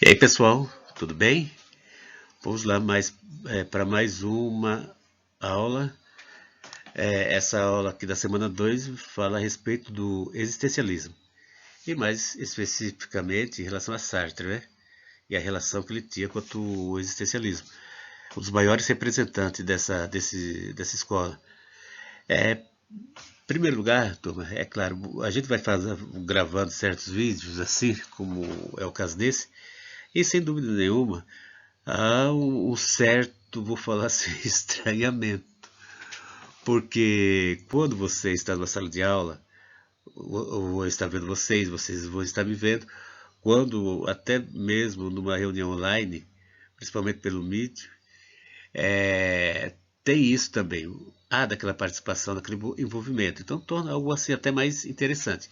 E aí, pessoal, tudo bem? Vamos lá para mais uma aula. Essa aula aqui da semana 2 fala a respeito do existencialismo e mais especificamente em relação a Sartre, né? E a relação que ele tinha com o existencialismo. Um dos maiores representantes dessa escola. Em primeiro lugar, turma, é claro, a gente vai gravando certos vídeos assim, como é o caso desse, e sem dúvida nenhuma há um certo, vou falar assim, estranhamento. Porque quando você está numa sala de aula, ou está vendo vocês vão estar me vendo, quando até mesmo numa reunião online, principalmente pelo Meet, tem isso também. Há daquela participação, daquele envolvimento. Então torna algo assim até mais interessante.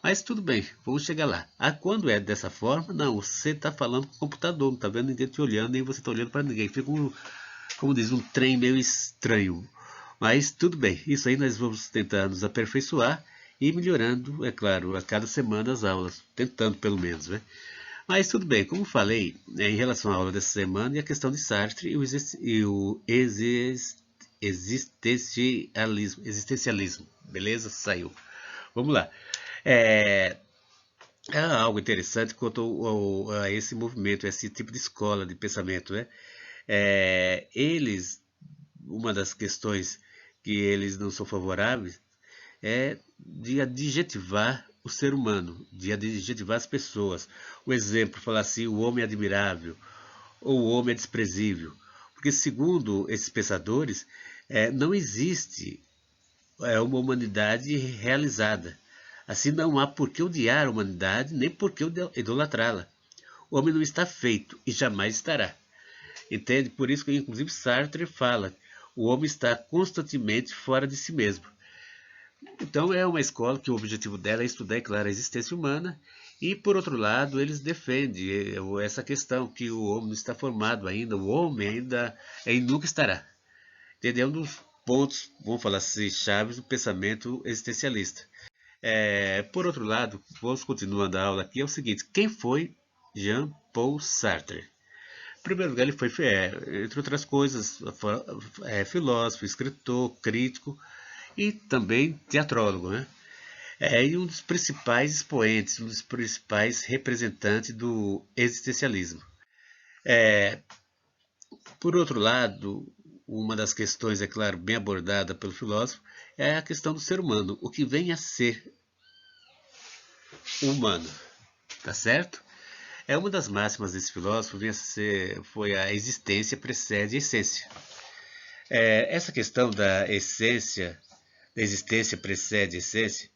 Mas tudo bem, vamos chegar lá. Quando é dessa forma, não, você está falando com o computador, não está vendo ninguém te olhando, nem você está olhando para ninguém. Fica como diz, um trem meio estranho. Mas tudo bem, isso aí nós vamos tentar nos aperfeiçoar e melhorando, é claro, a cada semana as aulas, tentando pelo menos, né? Mas tudo bem, como falei, em relação à aula dessa semana e a questão de Sartre e o existencialismo, beleza? Saiu. Vamos lá. É, há algo interessante quanto a esse movimento, a esse tipo de escola de pensamento, né? Uma das questões que eles não são favoráveis é de adjetivar o ser humano, de adjetivar as pessoas. O exemplo, falar assim, o homem é admirável, ou o homem é desprezível. Porque, segundo esses pensadores, não existe uma humanidade realizada. Assim, não há por que odiar a humanidade, nem por que idolatrá-la. O homem não está feito e jamais estará. Entende? Por isso que, inclusive, Sartre fala: o homem está constantemente fora de si mesmo. Então, é uma escola que o objetivo dela é estudar, é claro, a existência humana. E, por outro lado, eles defendem essa questão que o homem não está formado ainda, o homem ainda nunca estará. Entendeu? É um dos pontos, vamos falar assim, chaves do pensamento existencialista. Por outro lado, vamos continuando a aula aqui, é o seguinte: quem foi Jean-Paul Sartre? Em primeiro lugar, ele foi, entre outras coisas, filósofo, escritor, crítico e também teatrólogo, né? E um dos principais expoentes, um dos principais representantes do existencialismo. Por outro lado, uma das questões, é claro, bem abordada pelo filósofo, é a questão do ser humano, o que vem a ser humano, tá certo? Uma das máximas desse filósofo foi a existência precede a essência. Essa questão da essência, da existência precede a essência,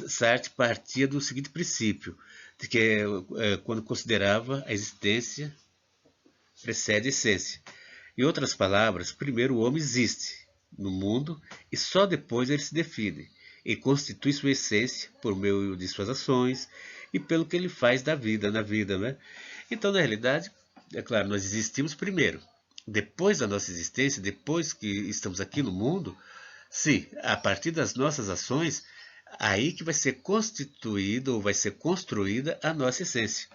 Sartre partia do seguinte princípio, de que quando considerava a existência precede a essência. Em outras palavras, primeiro o homem existe no mundo e só depois ele se define e constitui sua essência por meio de suas ações e pelo que ele faz na vida, né? Então, na realidade, é claro, nós existimos primeiro. Depois da nossa existência, depois que estamos aqui no mundo, sim, a partir das nossas ações, aí que vai ser constituída ou vai ser construída a nossa essência.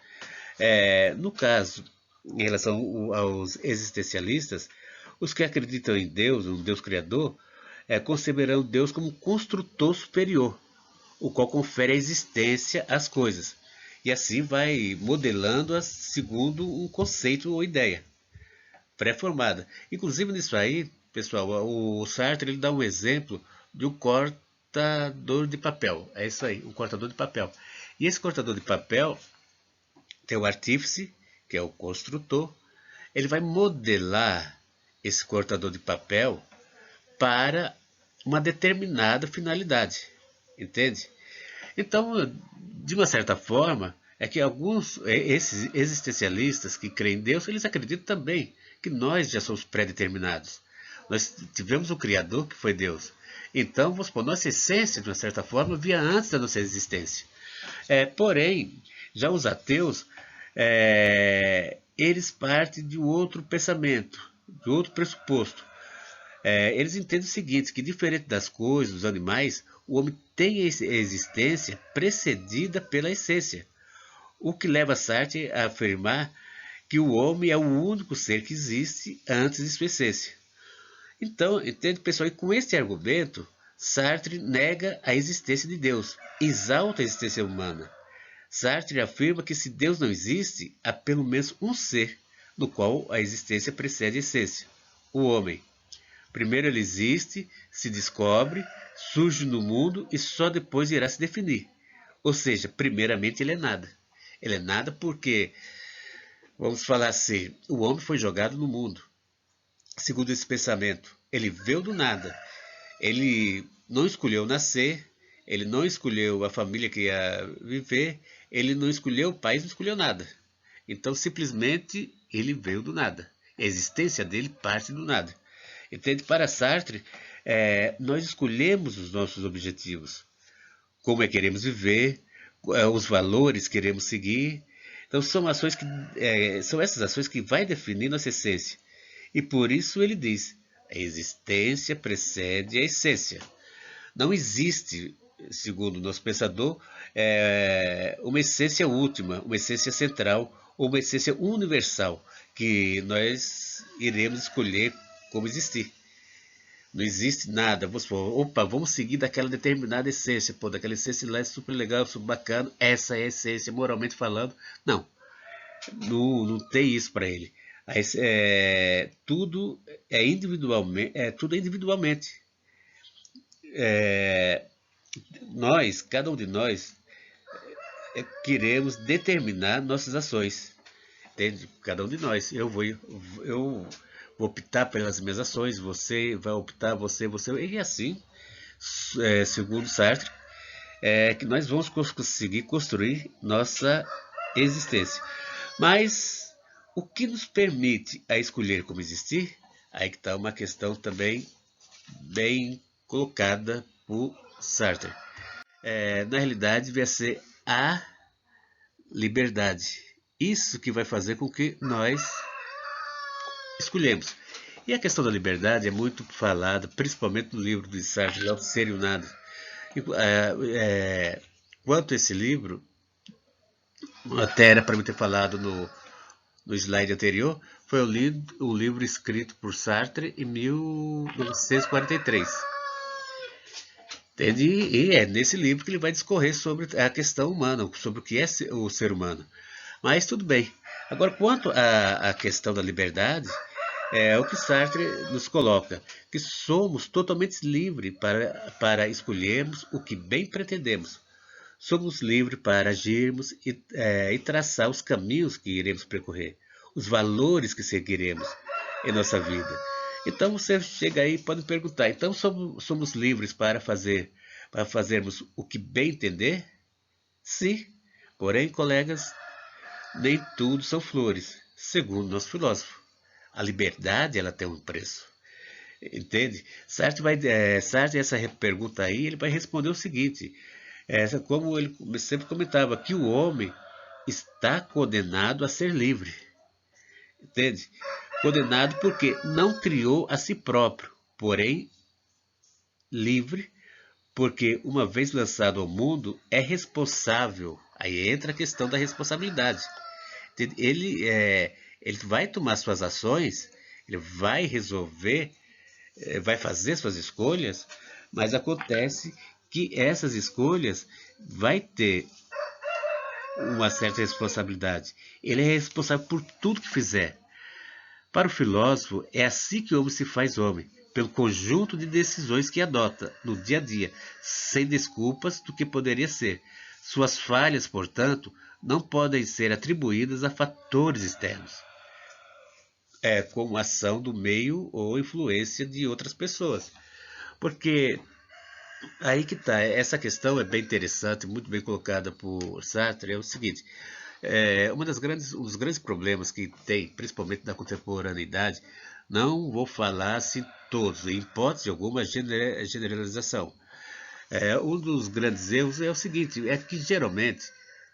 No caso, em relação aos existencialistas, os que acreditam em Deus, um Deus criador, conceberão Deus como um construtor superior, o qual confere a existência às coisas. E assim vai modelando-as segundo um conceito ou ideia pré-formada. Inclusive nisso aí, pessoal, o Sartre ele dá um exemplo de um cortador de papel. É isso aí, um cortador de papel. E esse cortador de papel tem o artífice, que é o construtor. Ele vai modelar esse cortador de papel para uma determinada finalidade. Entende? Então, de uma certa forma, é que esses existencialistas que creem em Deus, eles acreditam também que nós já somos pré-determinados. Nós tivemos um Criador que foi Deus. Então, vamos supor, nossa essência, de uma certa forma, via antes da nossa existência. Porém, já os ateus, eles partem de um outro pensamento, de outro pressuposto. Eles entendem o seguinte, que diferente das coisas, dos animais, o homem tem a existência precedida pela essência. o que leva Sartre a afirmar que o homem é o único ser que existe antes de sua essência. Então, entende, pessoal, e com este argumento, Sartre nega a existência de Deus, exalta a existência humana. Sartre afirma que se Deus não existe, há pelo menos um ser, no qual a existência precede a essência, o homem. Primeiro ele existe, se descobre, surge no mundo e só depois irá se definir. Ou seja, primeiramente ele é nada. Ele é nada porque, vamos falar assim, o homem foi jogado no mundo. Segundo esse pensamento, ele veio do nada. Ele não escolheu nascer, ele não escolheu a família que ia viver, ele não escolheu o país, não escolheu nada. Então, simplesmente, ele veio do nada. A existência dele parte do nada. Entende? Para Sartre, nós escolhemos os nossos objetivos. Como é que queremos viver, os valores que queremos seguir. Então, são ações são essas ações que vai definir nossa essência. E por isso ele diz, a existência precede a essência. Não existe, segundo o nosso pensador, uma essência última, uma essência central ou uma essência universal que nós iremos escolher como existir. Não existe nada. Vamos seguir daquela determinada essência. Pô, daquela essência lá é super legal, super bacana. Essa é a essência, moralmente falando. Não, não tem isso para ele. Tudo é individualmente. Tudo é individualmente. Cada um de nós, queremos determinar nossas ações. Entende? Cada um de nós. Eu vou optar pelas minhas ações, você vai optar, você, e assim, segundo Sartre, que nós vamos conseguir construir nossa existência. Mas o que nos permite a escolher como existir? Aí que está uma questão também bem colocada por Sartre. Na realidade, vai ser a liberdade. Isso que vai fazer com que nós escolhemos. E a questão da liberdade é muito falada, principalmente no livro de Sartre, O Ser e o Nada. Quanto a esse livro, até era para me ter falado no slide anterior, foi um livro escrito por Sartre em 1943. Entende? E é nesse livro que ele vai discorrer sobre a questão humana, sobre o que é o ser humano. Mas tudo bem. Agora, quanto à questão da liberdade, é o que Sartre nos coloca, que somos totalmente livres para escolhermos o que bem pretendemos. Somos livres para agirmos e traçar os caminhos que iremos percorrer, os valores que seguiremos em nossa vida. Então você chega aí e pode perguntar, então somos livres para fazermos o que bem entender? Sim, porém, colegas, nem tudo são flores, segundo nosso filósofo. A liberdade, ela tem um preço. Entende? Sartre, essa pergunta aí, ele vai responder o seguinte. Como ele sempre comentava, que o homem está condenado a ser livre. Entende? Condenado porque não criou a si próprio, porém livre, porque uma vez lançado ao mundo, é responsável. Aí entra a questão da responsabilidade. Ele vai tomar suas ações, ele vai resolver, vai fazer suas escolhas, mas acontece que essas escolhas vai ter uma certa responsabilidade. Ele é responsável por tudo que fizer. Para o filósofo, é assim que o homem se faz homem, pelo conjunto de decisões que adota no dia a dia, sem desculpas do que poderia ser. Suas falhas, portanto, não podem ser atribuídas a fatores externos, como ação do meio ou influência de outras pessoas. Porque aí que está, essa questão é bem interessante, muito bem colocada por Sartre, é o seguinte, um dos grandes problemas que tem, principalmente na contemporaneidade, não vou falar assim todos, em hipótese alguma generalização. Um dos grandes erros é o seguinte, é que geralmente,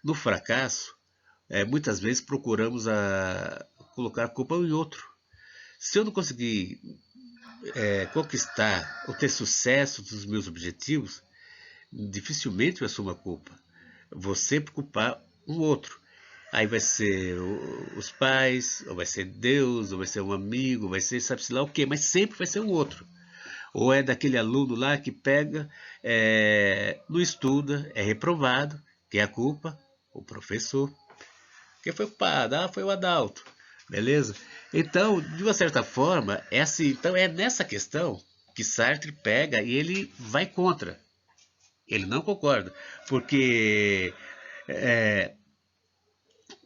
no fracasso, muitas vezes procuramos colocar a culpa em outro. Se eu não conseguir conquistar ou ter sucesso dos meus objetivos, dificilmente eu assumo a culpa. Vou sempre culpar um outro. Aí vai ser os pais, ou vai ser Deus, ou vai ser um amigo, vai ser sabe-se lá o quê, mas sempre vai ser o outro. Ou é daquele aluno lá que pega, não estuda, é reprovado, que é a culpa, o professor. Quem foi culpado? Ah, foi o Adalto. Beleza? Então, de uma certa forma, é assim. Então, é nessa questão que Sartre pega e ele vai contra. Ele não concorda. Porque,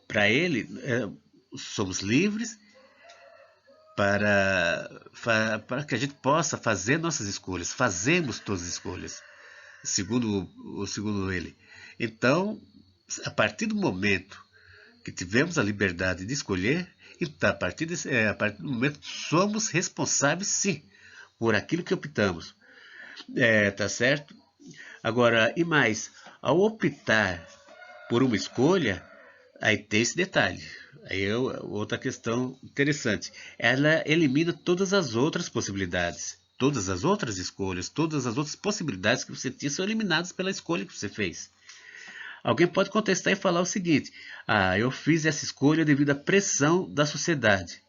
para ele, somos livres para que a gente possa fazer nossas escolhas. Fazemos todas as escolhas, segundo ele. Então, a partir do momento que tivemos a liberdade de escolher, então, a partir do momento somos responsáveis, sim, por aquilo que optamos. Tá certo? Agora, e mais, ao optar por uma escolha, aí tem esse detalhe. Aí é outra questão interessante. Ela elimina todas as outras possibilidades. Todas as outras escolhas, todas as outras possibilidades que você tinha são eliminadas pela escolha que você fez. Alguém pode contestar e falar o seguinte: ah, eu fiz essa escolha devido à pressão da sociedade.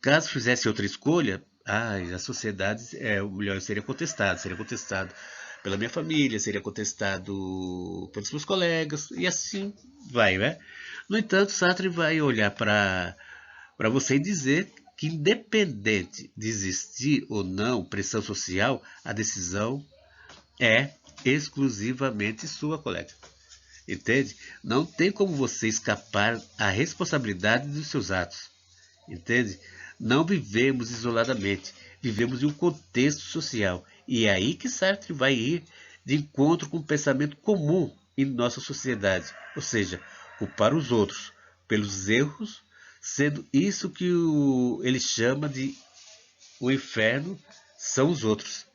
Caso fizesse outra escolha, a sociedade, melhor, seria contestado pela minha família, seria contestado pelos meus colegas, e assim vai, né? No entanto, Sartre vai olhar para você e dizer que, independente de existir ou não pressão social, a decisão é exclusivamente sua, colega. Entende? Não tem como você escapar à responsabilidade dos seus atos. Entende? Não vivemos isoladamente, vivemos em um contexto social. E é aí que Sartre vai ir de encontro com o pensamento comum em nossa sociedade, ou seja, culpar os outros pelos erros, sendo isso que ele chama de o inferno são os outros.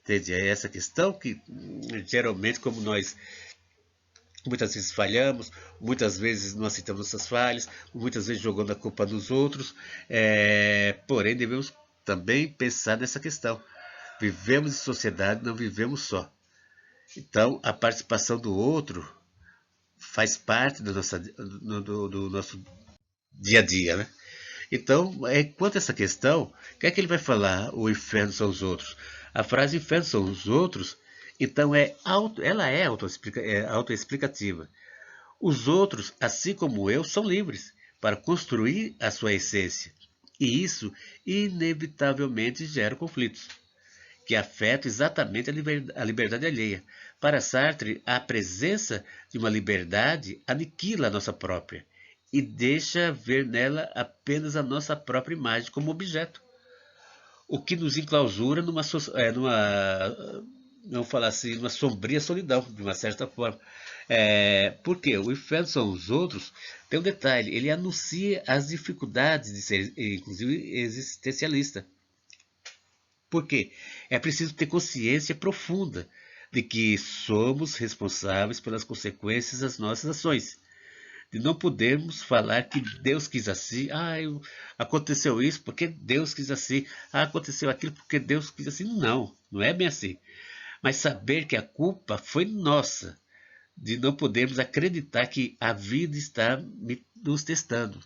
Entende? É essa questão que geralmente, como nós muitas vezes falhamos, muitas vezes não aceitamos nossas falhas, muitas vezes jogando a culpa nos outros. Porém, devemos também pensar nessa questão. Vivemos em sociedade, não vivemos só. Então, a participação do outro faz parte do nosso dia a dia, né? Então, quanto a essa questão, o que é que ele vai falar? O inferno são os outros. A frase inferno são os outros, então ela é autoexplicativa. Os outros, assim como eu, são livres para construir a sua essência. E isso, inevitavelmente, gera conflitos, que afetam exatamente a liberdade alheia. Para Sartre, a presença de uma liberdade aniquila a nossa própria e deixa ver nela apenas a nossa própria imagem como objeto, o que nos enclausura vamos falar assim, numa sombria solidão, de uma certa forma. Porque o inferno são os outros, tem um detalhe, ele anuncia as dificuldades de ser, inclusive, existencialista. Por quê? É preciso ter consciência profunda de que somos responsáveis pelas consequências das nossas ações. De não podermos falar que Deus quis assim, aconteceu isso porque Deus quis assim, aconteceu aquilo porque Deus quis assim. Não, não é bem assim. Mas saber que a culpa foi nossa, de não podermos acreditar que a vida está nos testando.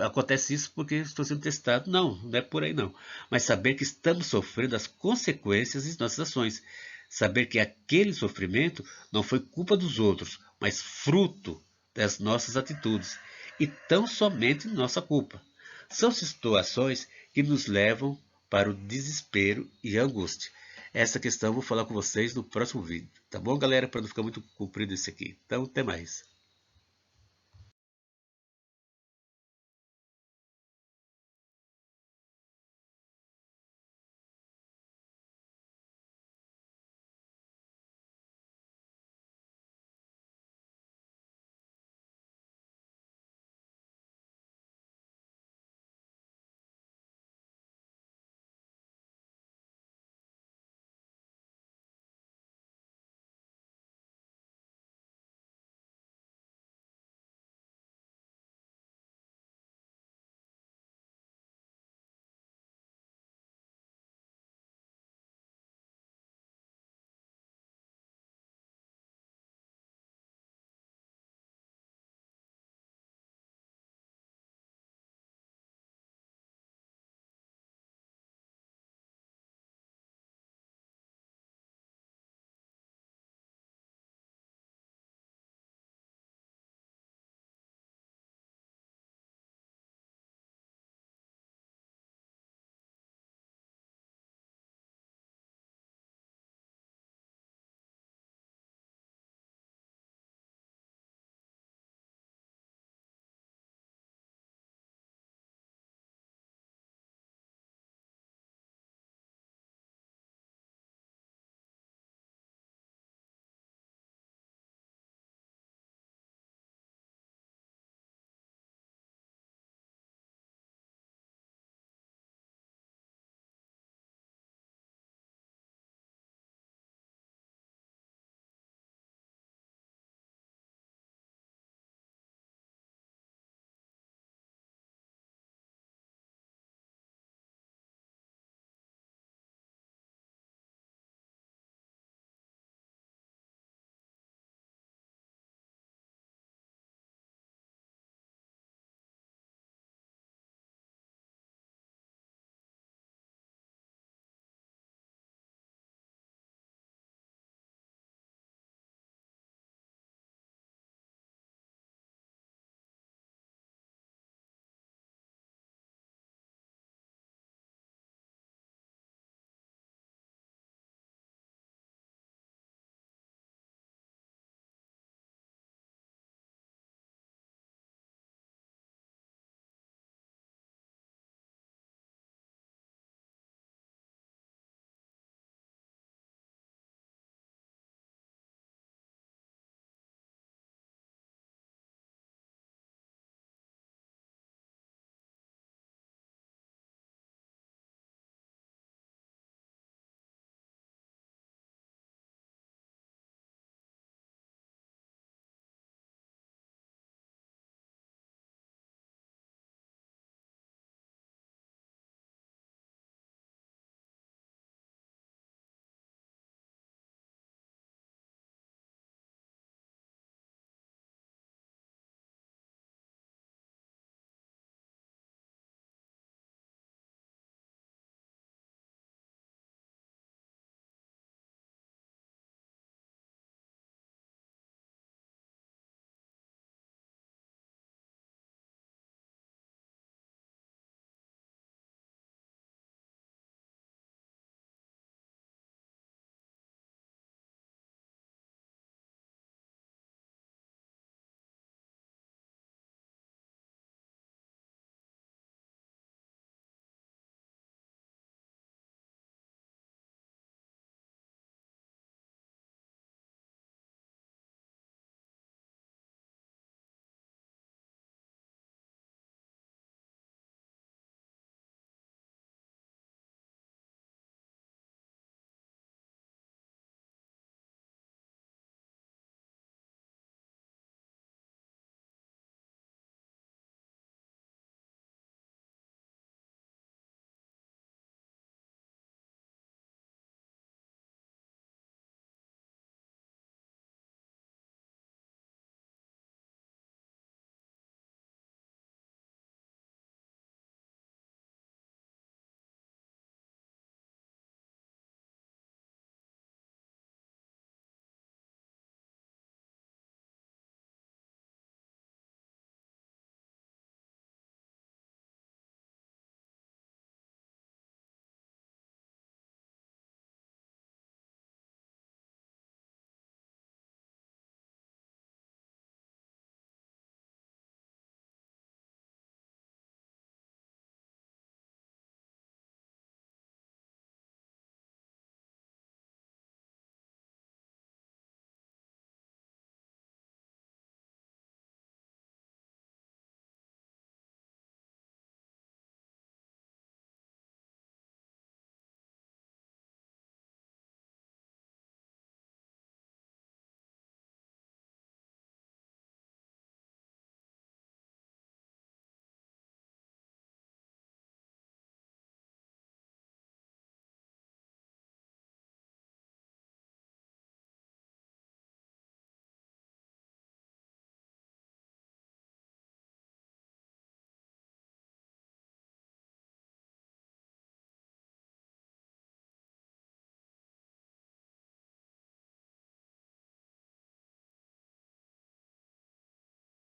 Acontece isso porque estou sendo testado. Não, não é por aí não. Mas saber que estamos sofrendo as consequências de nossas ações. Saber que aquele sofrimento não foi culpa dos outros, mas fruto das nossas atitudes. E tão somente nossa culpa. São situações que nos levam para o desespero e a angústia. Essa questão eu vou falar com vocês no próximo vídeo. Tá bom, galera? Para não ficar muito comprido isso aqui. Então, até mais.